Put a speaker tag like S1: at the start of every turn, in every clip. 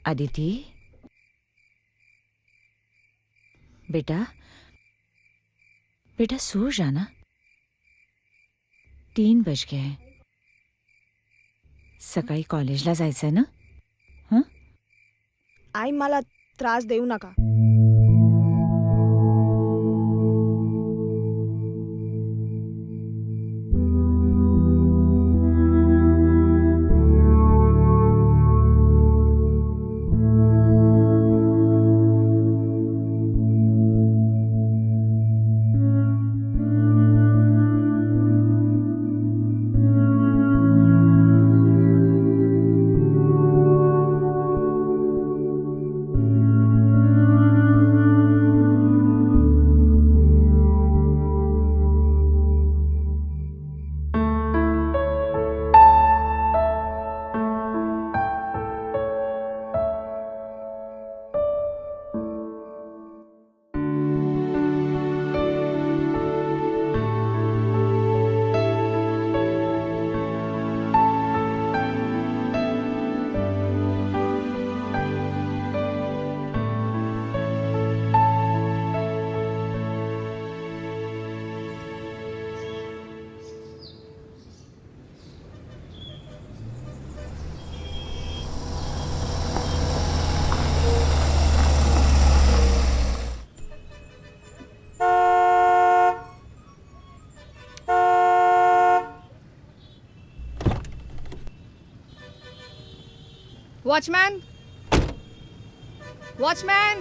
S1: अदिति, बेटा बेटा सो जाना, 3 वाज गए. सकाळी कॉलेजला जायचंय ना. हं?
S2: आई मला त्रास देऊ नका.
S3: Watchman, watchman,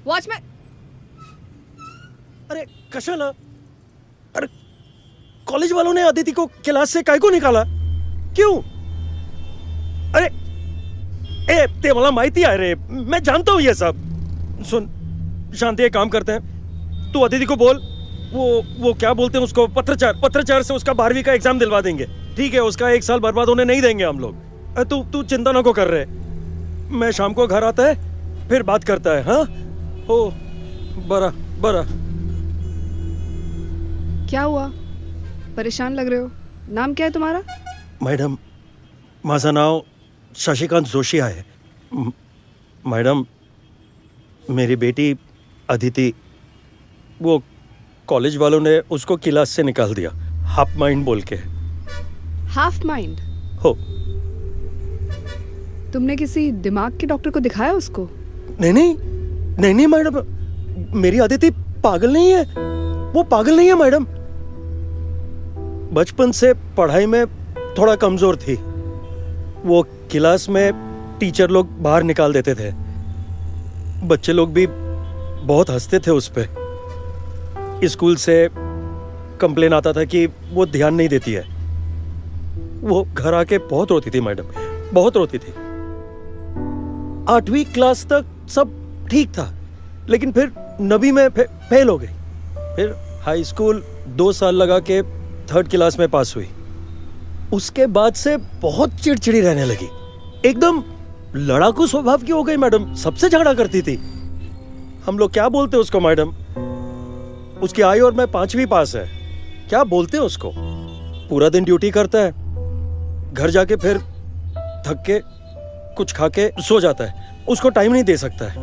S3: watchman.
S4: अरे कशाला? अरे कॉलेज वालों ने अदिति को क्लास से काय को निकाला? क्यों? अरे ते मला माहिती आहे रे, मैं जानता हूँ ये सब. सुन शांति, एक काम करते हैं, तू अदिति को बोल, वो क्या बोलते हैं उसको, पत्राचार से उसका 12वीं का एग्जाम दिलवा देंगे. ठीक है, उसका 1 साल बर्बाद होने नहीं देंगे हम लोग. तू चिंता ना को कर रहे. मैं शाम को घर आता है, फिर बात करता है. हाँ हो बरा.
S3: क्या हुआ? परेशान लग रहे हो. नाम क्या है तुम्हारा?
S4: मॅडम, माझं नाव शशिकांत जोशी आहे. मैडम, मेरी बेटी अदिति, वो कॉलेज वालों ने उसको क्लास से निकाल दिया, हाफ माइंड बोल के.
S3: Half mind?
S4: हो.
S3: तुमने किसी दिमाग के डॉक्टर को दिखाया उसको?
S4: नहीं मैडम, मेरी अदिति पागल नहीं है. वो पागल नहीं है मैडम. बचपन से पढ़ाई में थोड़ा कमजोर थी. वो क्लास में टीचर लोग बाहर निकाल देते थे. बच्चे लोग भी बहुत हंसते थे उस पे. स्कूल से कंप्लेन आता था कि वो ध्यान नहीं देती है. वो घर आके बहुत रोती थी मैडम, बहुत रोती थी. 8वीं क्लास तक सब ठीक था, लेकिन फिर 9वीं में फेल हो गई. फिर हाई स्कूल 2 साल लगा के 3rd क्लास में पास हुई. उसके बाद से बहुत चिड़चिड़ी रहने लगी. एकदम लड़ाकू स्वभाव की हो गई मैडम. सबसे झगड़ा करती थी. हम लोग क्या बोलते उसको मैडम? उसकी आई और मैं 5वीं पास है. क्या बोलते हैं उसको? पूरा दिन ड्यूटी करता है, घर जाके फिर थक के कुछ खा के सो जाता है. उसको टाइम नहीं दे सकता है.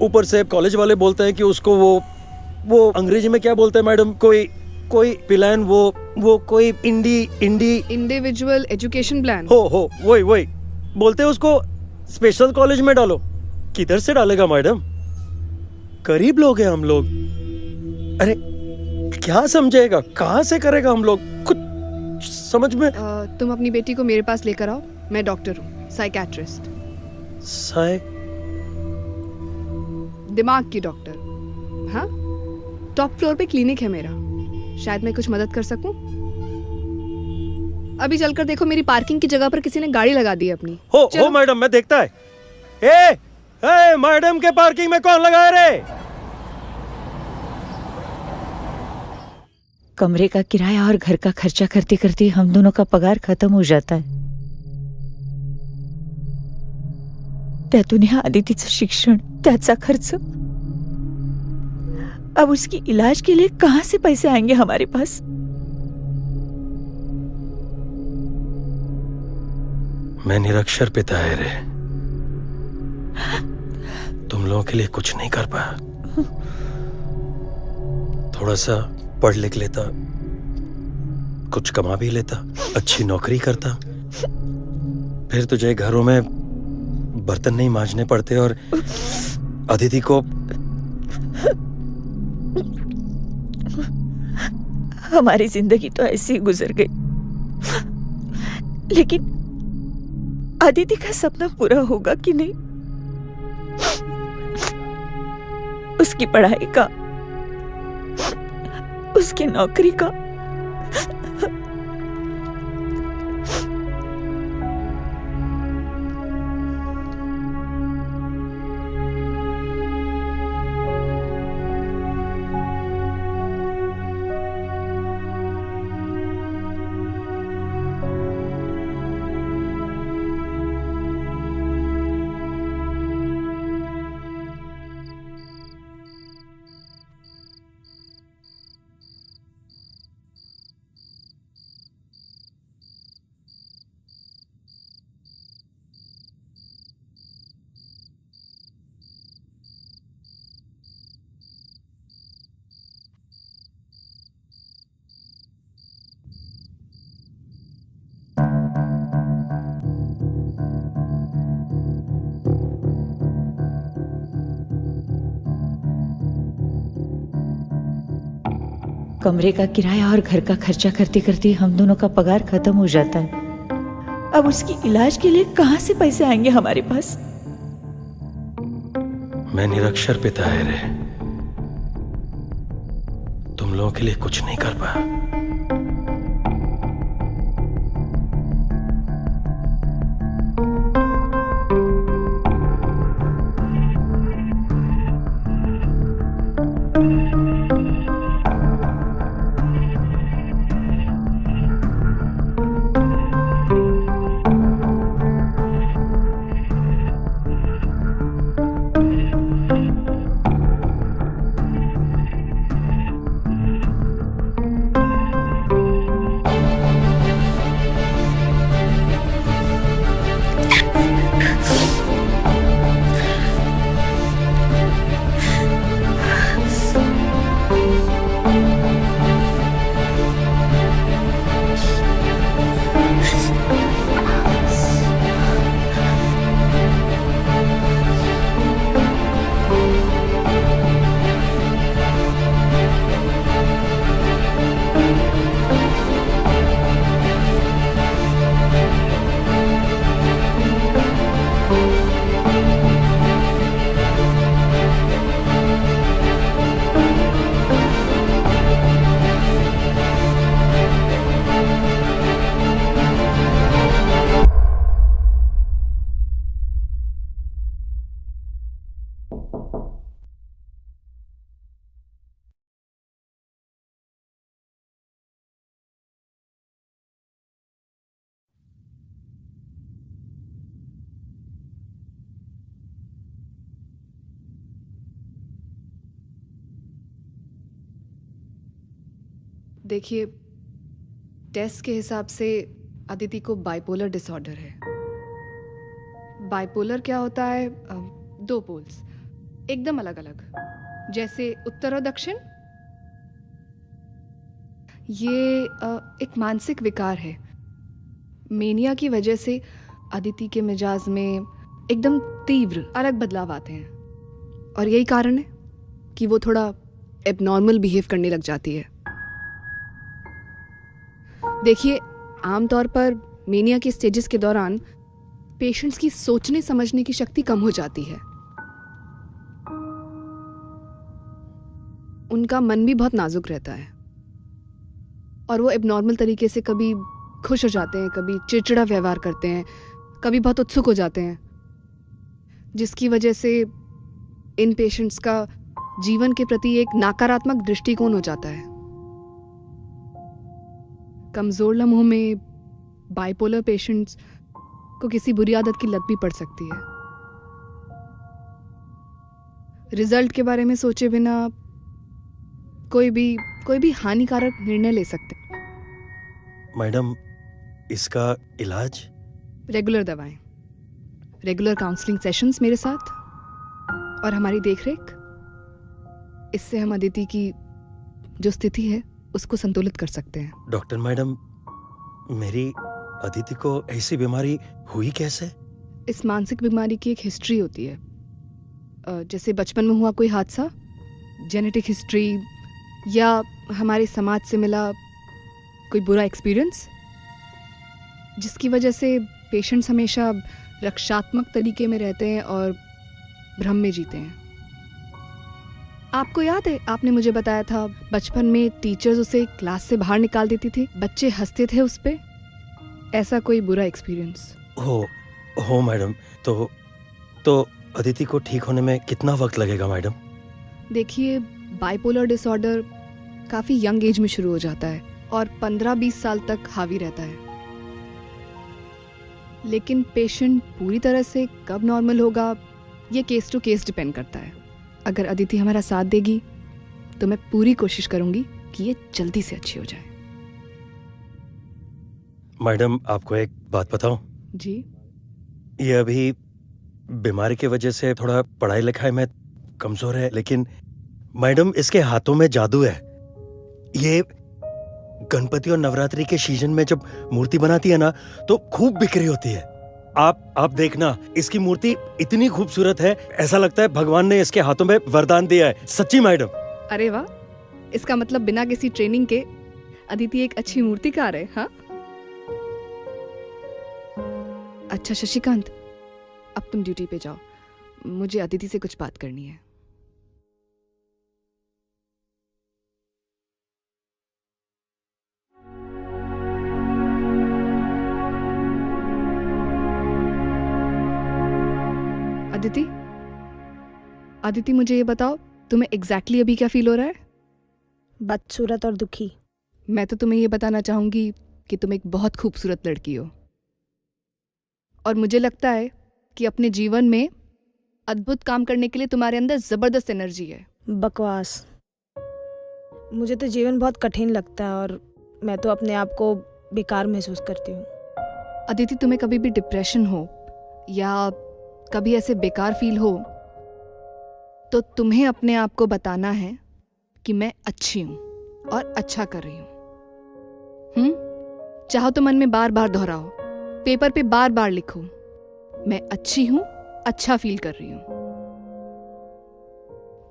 S4: ऊपर से कॉलेज वाले बोलते हैं कि उसको वो अंग्रेजी में क्या बोलते हैं मैडम, कोई प्लान, वो कोई
S3: इंडिविजुअल एजुकेशन प्लान.
S4: हो वही बोलते हैं उसको. स्पेशल कॉलेज में डालो. किधर से डालेगा मैडम? गरीब लोग हैं हम लोग. अरे क्या समझेगा, कहाँ से करेगा हम लोग? कुछ समझ में.
S3: तुम अपनी बेटी को मेरे पास लेकर आओ. मैं डॉक्टर हूँ, साइकेट्रिस्ट. दिमाग की डॉक्टर. हाँ, टॉप फ्लोर पे क्लिनिक है मेरा. शायद मैं कुछ मदद कर सकूं. अभी चलकर देखो, मेरी पार्किंग की जगह पर किसी ने गाड़ी लगा दी है अपनी.
S4: हो मैडम, मैं देखता है. ए मैडम के पार्किंग में कौन लगाए रे?
S1: कमरे का किराया और घर का खर्चा करते करते हम दोनों का पगार खत्म हो जाता आहे. त्यातून ह्या अदितीचं शिक्षण, त्याचा खर्च. अब उसकी इलाज के लिए कहां से पैसे आएंगे हमारे पास?
S4: मैं निरक्षर पिता है रे. तुम लोगों के लिए कुछ नहीं कर पाया। थोड़ा सा पढ़ लिख लेता, कुछ कमा भी लेता, अच्छी नौकरी करता, फिर तुझे घरों में बर्तन नहीं मांजने पड़ते और अदिति को।
S1: हमारी जिंदगी तो ऐसी ही गुजर गई, लेकिन अदिति का सपना पूरा होगा कि नहीं? उसकी पढ़ाई का, उसकी नौकरी का। कमरे का किराया और घर का खर्चा करते करते हम दोनों का पगार खत्म हो जाता है। अब उसकी इलाज के लिए कहाँ से पैसे आएंगे हमारे पास?
S4: मैं निरक्षर पिता है रे, तुम लोगों के लिए कुछ नहीं कर पाया।
S3: देखिए, टेस्ट के हिसाब से अदिति को बाइपोलर डिसऑर्डर है। बाइपोलर क्या होता है? दो पोल्स एकदम अलग अलग, जैसे उत्तर और दक्षिण। ये एक मानसिक विकार है। मेनिया की वजह से अदिति के मिजाज में एकदम तीव्र अलग बदलाव आते हैं, और यही कारण है कि वो थोड़ा एबनॉर्मल बिहेव करने लग जाती है। देखिए, आमतौर पर मेनिया के स्टेजेस के दौरान पेशेंट्स की सोचने समझने की शक्ति कम हो जाती है। उनका मन भी बहुत नाजुक रहता है और वो एबनॉर्मल तरीके से कभी खुश हो जाते हैं, कभी चिड़चिड़ा व्यवहार करते हैं, कभी बहुत उत्सुक हो जाते हैं, जिसकी वजह से इन पेशेंट्स का जीवन के प्रति एक नकारात्मक दृष्टिकोण हो जाता है। कमजोर लम्हों में बाइपोलर पेशेंट्स को किसी बुरी आदत की लत भी पड़ सकती है। रिजल्ट के बारे में सोचे बिना कोई भी हानिकारक निर्णय ले सकते।
S4: मैडम, इसका इलाज?
S3: रेगुलर दवाएं, रेगुलर काउंसलिंग सेशंस मेरे साथ और हमारी देखरेख, इससे हम अदिति की जो स्थिति है उसको संतुलित कर सकते हैं।
S4: डॉक्टर मैडम, मेरी अदिति को ऐसी बीमारी हुई कैसे?
S3: इस मानसिक बीमारी की एक हिस्ट्री होती है। जैसे बचपन में हुआ कोई हादसा, जेनेटिक हिस्ट्री, या हमारे समाज से मिला कोई बुरा एक्सपीरियंस, जिसकी वजह से पेशेंट्स हमेशा रक्षात्मक तरीके में रहते हैं और भ्रम में जीते हैं। आपको याद है, आपने मुझे बताया था बचपन में टीचर्स उसे क्लास से बाहर निकाल देती थी, बच्चे हंसते थे उस पे। ऐसा कोई बुरा एक्सपीरियंस
S4: हो मैडम। तो अदिति को ठीक होने में कितना वक्त लगेगा मैडम?
S3: देखिए, बाइपोलर डिसऑर्डर काफ़ी यंग एज में शुरू हो जाता है और 15-20 साल तक हावी रहता है। लेकिन पेशेंट पूरी तरह से कब नॉर्मल होगा, ये केस टू केस डिपेंड करता है। अगर अदिति हमारा साथ देगी तो मैं पूरी कोशिश करूंगी कि ये जल्दी से अच्छी हो जाए।
S4: मैडम, आपको एक बात बताऊं?
S3: जी।
S4: ये अभी बीमारी की वजह से थोड़ा पढ़ाई लिखाई में कमजोर है, लेकिन मैडम इसके हाथों में जादू है। ये गणपति और नवरात्रि के सीजन में जब मूर्ति बनाती है ना, तो खूब बिक्री होती है। आप देखना, इसकी मूर्ति इतनी खूबसूरत है, ऐसा लगता है भगवान ने इसके हाथों में वरदान दिया है। सच्ची मैडम।
S3: अरे वाह, इसका मतलब बिना किसी ट्रेनिंग के अदिति एक अच्छी मूर्तिकार है। हाँ, अच्छा शशिकांत, अब तुम ड्यूटी पे जाओ, मुझे अदिति से कुछ बात करनी है। अदिति, अदिति मुझे ये बताओ, तुम्हें एग्जैक्टली अभी क्या फील हो रहा है?
S2: बदसूरत और दुखी।
S3: मैं तो तुम्हें ये बताना चाहूंगी कि तुम एक बहुत खूबसूरत लड़की हो और मुझे लगता है कि अपने जीवन में अद्भुत काम करने के लिए तुम्हारे अंदर जबरदस्त एनर्जी है।
S2: बकवास। मुझे तो जीवन बहुत कठिन लगता है और मैं तो अपने आप को बेकार महसूस करती हूँ।
S3: अदिति, तुम्हें कभी भी डिप्रेशन हो या कभी ऐसे बेकार फील हो तो तुम्हें अपने आप को बताना है कि मैं अच्छी हूं और अच्छा कर रही हूं। चाहो तो मन में बार बार दोहराओ, पेपर पे बार बार लिखो, मैं अच्छी हूं, अच्छा फील कर रही हूं।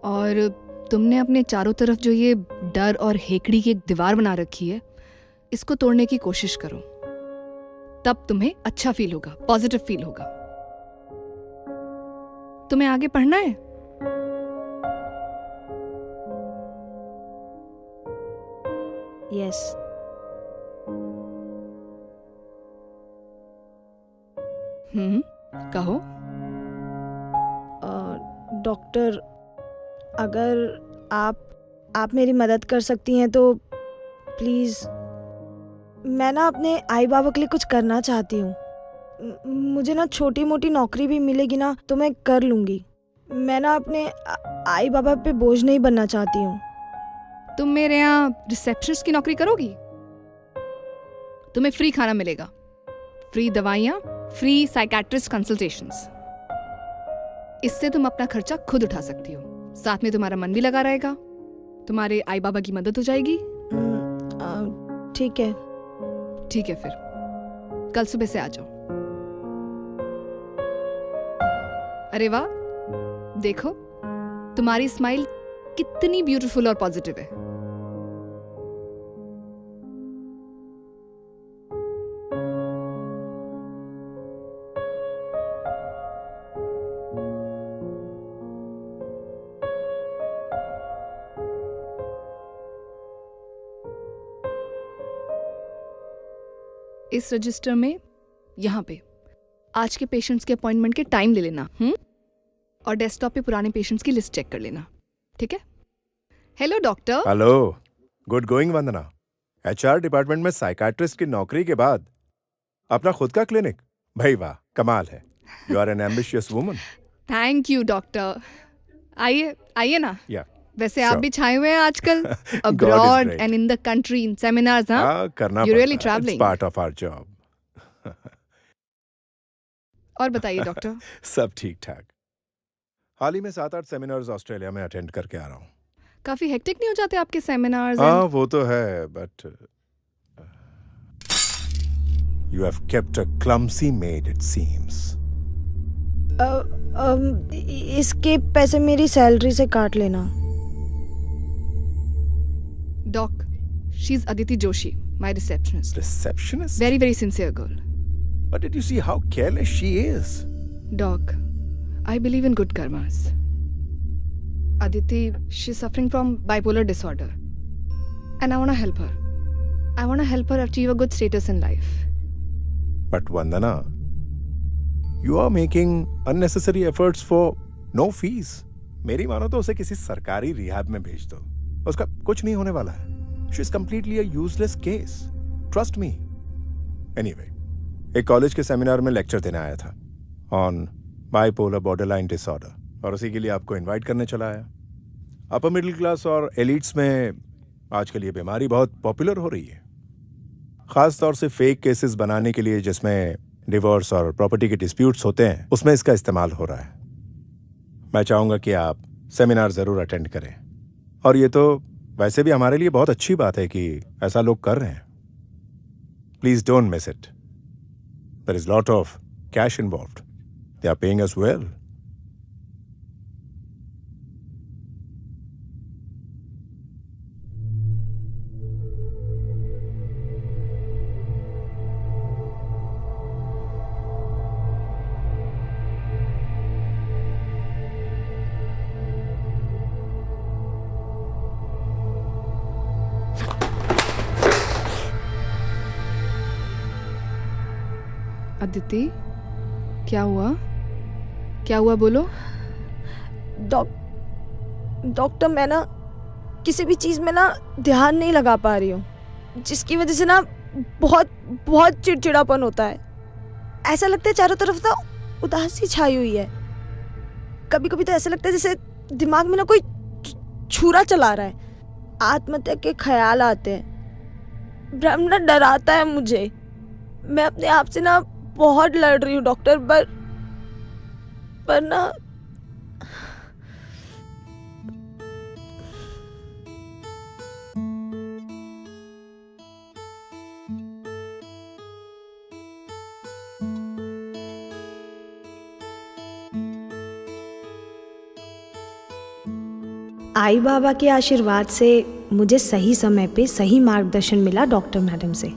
S3: और तुमने अपने चारों तरफ जो ये डर और हेकड़ी की एक दीवार बना रखी है, इसको तोड़ने की कोशिश करो, तब तुम्हें अच्छा फील होगा, पॉजिटिव फील होगा। तुम्हें आगे पढ़ना है?
S2: यस।
S3: कहो।
S2: डॉक्टर, अगर आप मेरी मदद कर सकती हैं तो प्लीज़। मैं ना अपने आई बाबा के लिए कुछ करना चाहती हूँ। मुझे ना छोटी मोटी नौकरी भी मिलेगी ना तो मैं कर लूँगी। मैं ना अपने आई बाबा पे बोझ नहीं बनना चाहती हूँ।
S3: तुम मेरे यहाँ रिसेप्शनिस्ट की नौकरी करोगी? तुम्हें फ्री खाना मिलेगा, फ्री दवाइयाँ, फ्री साइकेट्रिस्ट कंसल्टेशंस। इससे तुम अपना खर्चा खुद उठा सकती हो, साथ में तुम्हारा मन भी लगा रहेगा, तुम्हारे आई बाबा की मदद हो जाएगी।
S2: ठीक है।
S3: ठीक है, फिर कल सुबह से आ जाओ। अरे वाह, देखो तुम्हारी स्माइल कितनी ब्यूटीफुल और पॉजिटिव है। इस रजिस्टर में यहाँ पे आज के पेशेंट्स के अपॉइंटमेंट के टाइम ले लेना, और डेस्कटॉप पे पुराने पेशेंट्स की लिस्ट चेक कर लेना, ठीक है? Hello doctor.
S5: Hello, good going Vandana. HR department में साइकाट्रिस्ट की नौकरी के बाद अपना खुद का क्लिनिक, भाई वाह, कमाल है। You are an ambitious woman.
S3: Thank you doctor. आइए आइए ना।
S5: या
S3: वैसे आप भी छाए हुए हैं आजकल abroad and in the country in seminars.
S5: करना
S3: यू रियली
S5: पड़ता है,
S3: travelling.
S5: It's part of our job.
S3: और बताइए डॉक्टर।
S5: सब ठीक ठाक। हाल ही में 7-8 सेमिनार्स ऑस्ट्रेलिया में अटेंड करके आ रहा हूँ।
S3: काफी हेक्टिक नहीं हो जाते आपके सेमिनार्स?
S5: हाँ वो तो है, but you have kept a clumsy maid it seems.
S2: इसके पैसे मेरी सैलरी से काट लेना।
S3: Doc, she is Aditi Joshi, my receptionist.
S5: Receptionist?
S3: Very very sincere girl.
S5: But did you see how careless she is?
S3: Doc, I believe in good karmas. Aditi, she's suffering from bipolar disorder. And I want to help her. I want to help her achieve a good status in life.
S5: But Vandana, you are making unnecessary efforts for no fees. मेरी मानो तो उसे किसी सरकारी rehab में भेज दो। उसका कुछ नहीं होने वाला है। She is completely a useless case. Trust me. Anyway, एक कॉलेज के सेमिनार में लेक्चर देने आया था ऑन बाइपोलर बॉर्डरलाइन डिसऑर्डर और उसी के लिए आपको इनवाइट करने चला आया। अपर मिडिल क्लास और एलिट्स में आजकल ये बीमारी बहुत पॉपुलर हो रही है, खास तौर से फेक केसेस बनाने के लिए जिसमें डिवोर्स और प्रॉपर्टी के डिस्प्यूट्स होते हैं, उसमें इसका इस्तेमाल हो रहा है। मैं चाहूँगा कि आप सेमिनार ज़रूर अटेंड करें, और ये तो वैसे भी हमारे लिए बहुत अच्छी बात है कि ऐसा लोग कर रहे हैं। Please don't miss it. There is a lot of cash involved. They are paying us well.
S3: Aditi, क्या हुआ? क्या हुआ बोलो?
S2: डॉक्टर, मैं ना किसी भी चीज़ में ना ध्यान नहीं लगा पा रही हूँ, जिसकी वजह से ना बहुत बहुत चिड़चिड़ापन होता है। ऐसा लगता है चारों तरफ ना उदासी छाई हुई है। कभी कभी तो ऐसा लगता है जैसे दिमाग में ना कोई छुरा चला रहा है। आत्महत्या के ख्याल आते हैं। भ्रम ना डराता है मुझे। मैं अपने आप से ना बहुत लड़ रही हूँ डॉक्टर, पर ना आई बाबा के आशीर्वाद से मुझे सही समय पे सही मार्गदर्शन मिला डॉक्टर मैडम से।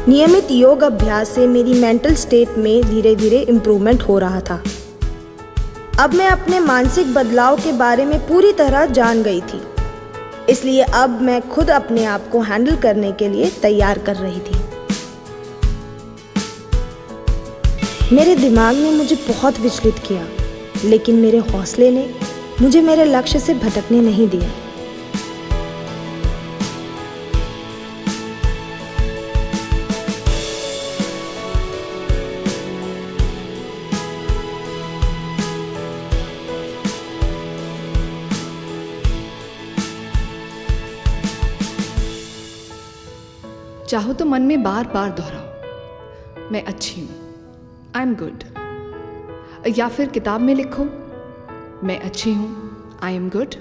S2: नियमित योग अभ्यास से मेरी मेंटल स्टेट में धीरे धीरे इम्प्रूवमेंट हो रहा था। अब मैं अपने मानसिक बदलाव के बारे में पूरी तरह जान गई थी, इसलिए अब मैं खुद अपने आप को हैंडल करने के लिए तैयार कर रही थी। मेरे दिमाग ने मुझे बहुत विचलित किया, लेकिन मेरे हौसले ने मुझे मेरे लक्ष्य से भटकने नहीं दिया।
S3: चाहो तो मन में बार बार दोहराओ, मैं अच्छी हूँ, आई एम गुड। या फिर किताब में लिखो, मैं अच्छी हूँ, आई एम गुड।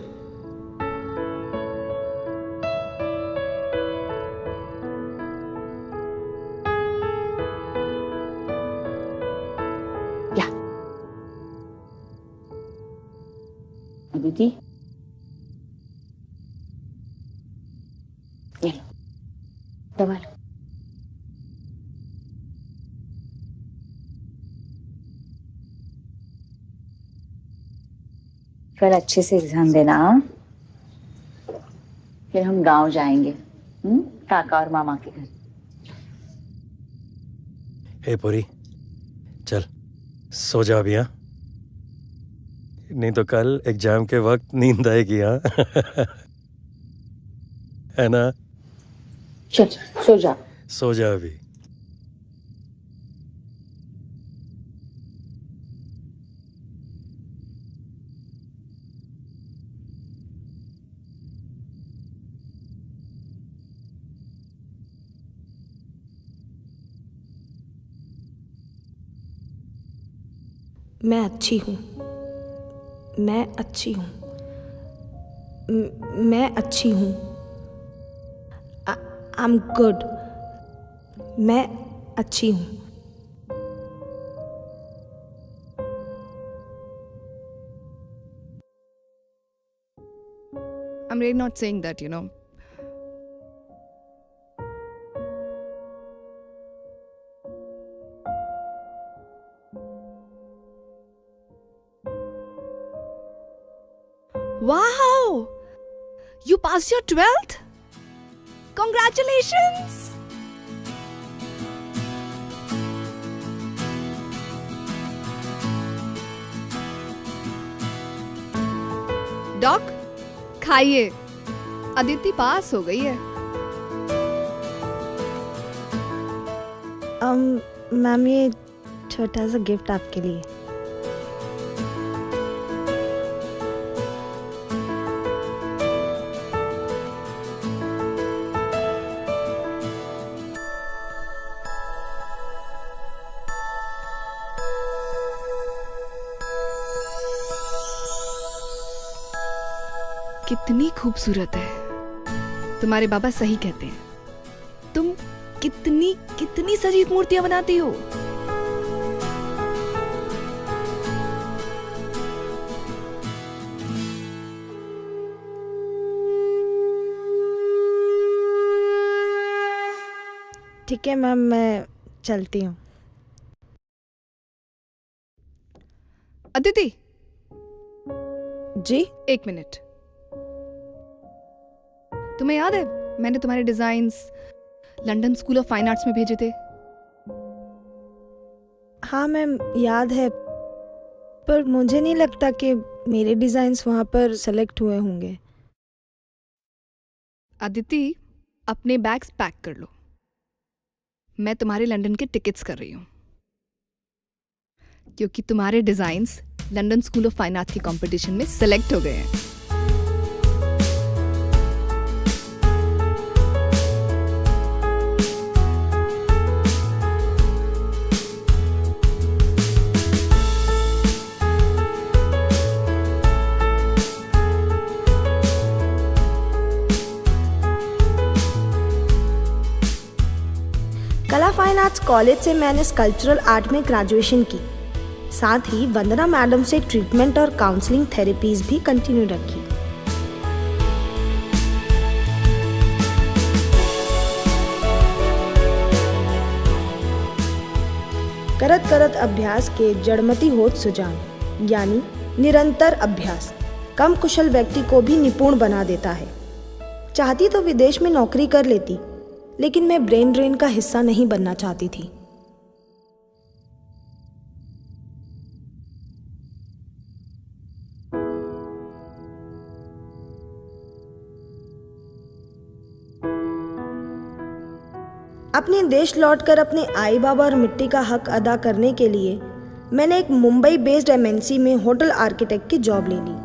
S1: अदिति, ये लो दवा लो। कल अच्छे से एग्जाम देना, हाँ? फिर हम गांव जाएंगे, काका और मामा के घर।
S4: हे पुरी, चल सो जा अभी, हाँ? नहीं तो कल एग्जाम के वक्त नींद आएगी, हाँ? है ना?
S1: चल सो जा।
S4: सो जा अभी।
S2: मैं अच्छी हूँ, मैं अच्छी हूँ, मैं अच्छी हूँ। आई एम गुड, मैं अच्छी हूँ।
S3: I'm really not saying that, you know. Wow! You passed your 12th? Congratulations! Doc, खाइए। अदिति पास हो गई है।
S2: मैम, ये छोटा सा गिफ्ट आपके लिए।
S3: कितनी खूबसूरत है। तुम्हारे बाबा सही कहते हैं। तुम कितनी कितनी सजीव मूर्तियां बनाती हो।
S2: ठीक है मैम, मैं चलती हूँ।
S3: अदिति,
S2: जी?
S3: 1 मिनट। तुम्हें याद है मैंने तुम्हारे designs London school of fine arts में भेजे थे?
S2: हाँ मैम, याद है, पर मुझे नहीं लगता कि मेरे डिज़ाइंस वहाँ पर सेलेक्ट हुए होंगे।
S3: अदिति, अपने बैग्स पैक कर लो। मैं तुम्हारे लंदन के टिकट्स कर रही हूँ, क्योंकि तुम्हारे designs London school of fine arts के कंपटीशन में सेलेक्ट हो गए हैं।
S2: कला फाइन आर्ट्स कॉलेज से मैंने स्कल्पचरल आर्ट में ग्रेजुएशन की। साथ ही वंदना मैडम से ट्रीटमेंट और काउंसलिंग थेरेपीज भी कंटिन्यू रखी। करत करत अभ्यास के जड़मती होत सुजान, यानी निरंतर अभ्यास कम कुशल व्यक्ति को भी निपुण बना देता है। चाहती तो विदेश में नौकरी कर लेती, लेकिन मैं ब्रेन ड्रेन का हिस्सा नहीं बनना चाहती थी। अपने देश लौटकर अपने आई बाबा और मिट्टी का हक अदा करने के लिए मैंने एक मुंबई बेस्ड एमएनसी में होटल आर्किटेक्ट की जॉब ले ली।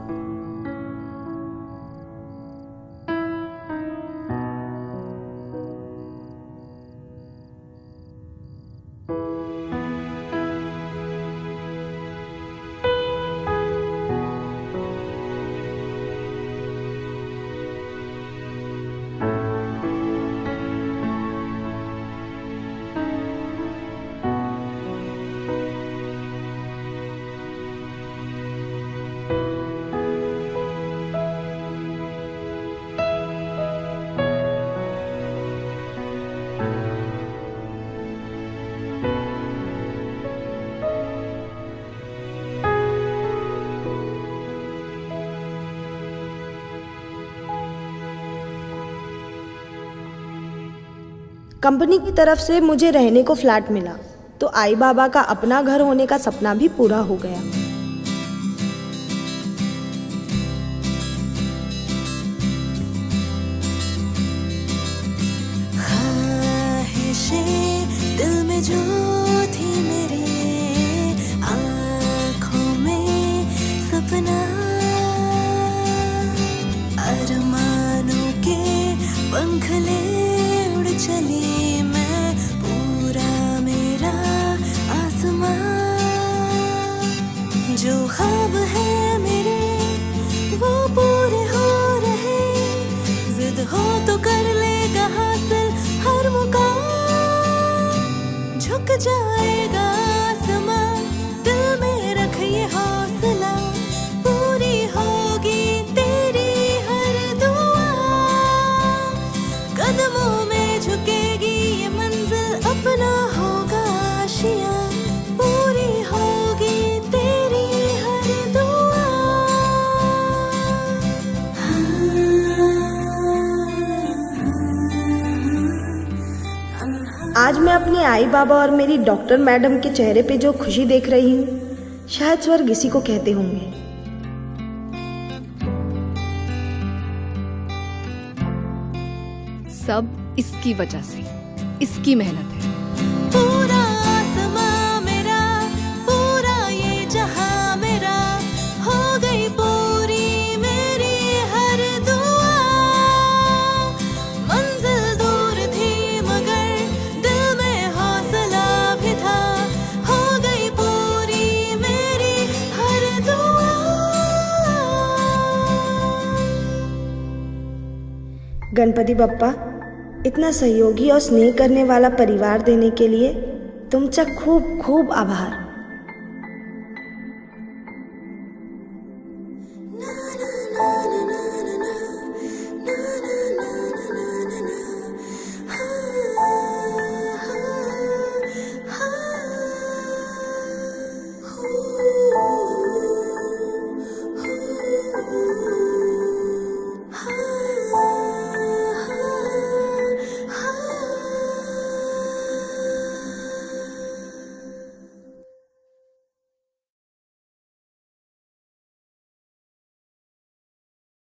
S2: कंपनी की तरफ से मुझे रहने को फ्लैट मिला, तो आई बाबा का अपना घर होने का सपना भी पूरा हो गया।
S6: ख्वाहिशें दिल में जो थी मेरे, आँखों में सपना, अरमानों के पंख ले उड़ चली मैं, पूरा मेरा आसमां। जो ख्वाब है मेरे वो पूरे हो रहे, जिद हो तो कर लेगा हासिल हर मुकाम। झुक जाएगा आसमां, दिल में रख ये हौसला, पूरी होगी तेरी हर दुआ। कदमों में झुकेगी ये मंजिल, अपना होगा आशियां, पूरी होगी तेरी हर दुआ।
S2: आज मैं अपने आई बाबा और मेरी डॉक्टर मैडम के चेहरे पे जो खुशी देख रही हूँ, शायद स्वर्ग इसी को कहते होंगे।
S3: सब इसकी वजह से, इसकी मेहनत है।
S6: पूरा आसमां मेरा, पूरा ये जहां मेरा, हो गई पूरी मेरी हर दुआ। मंजिल दूर थी मगर दिल में हौसला भी था, हो गई पूरी मेरी हर दुआ।
S2: गणपति बप्पा, इतना सहयोगी और स्नेह करने वाला परिवार देने के लिए तुमचा खूब खूब आभार।